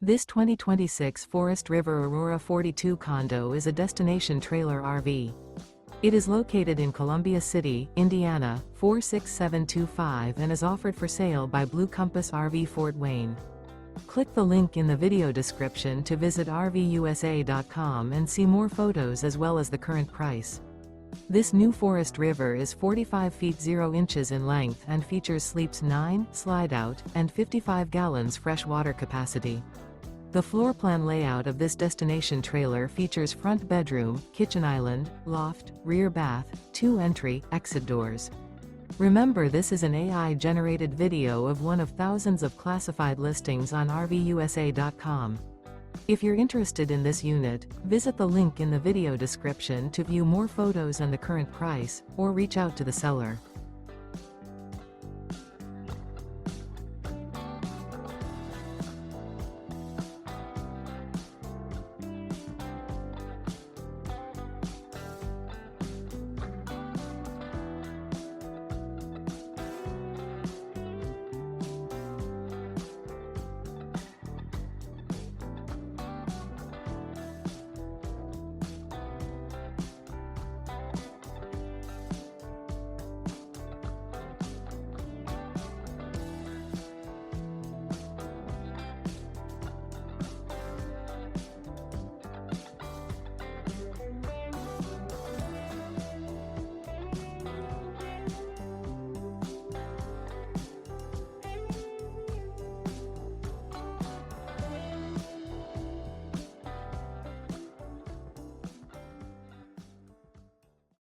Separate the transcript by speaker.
Speaker 1: This 2026 Forest River Aurora 42 condo is a destination trailer RV. It is located in Columbia City, Indiana, 46725 and is offered for sale by Blue Compass RV Fort Wayne. Click the link in the video description to visit RVUSA.com and see more photos as well as the current price. This new Forest River is 45 feet 0 inches in length and features sleeps 9, Slideout, and 55 gallons fresh water capacity. The floor plan layout of this destination trailer features front bedroom, kitchen island, loft, rear bath, 2 entry, exit doors. Remember, this is an AI-generated video of one of thousands of classified listings on RVUSA.com. If you're interested in this unit, visit the link in the video description to view more photos and the current price, or reach out to the seller.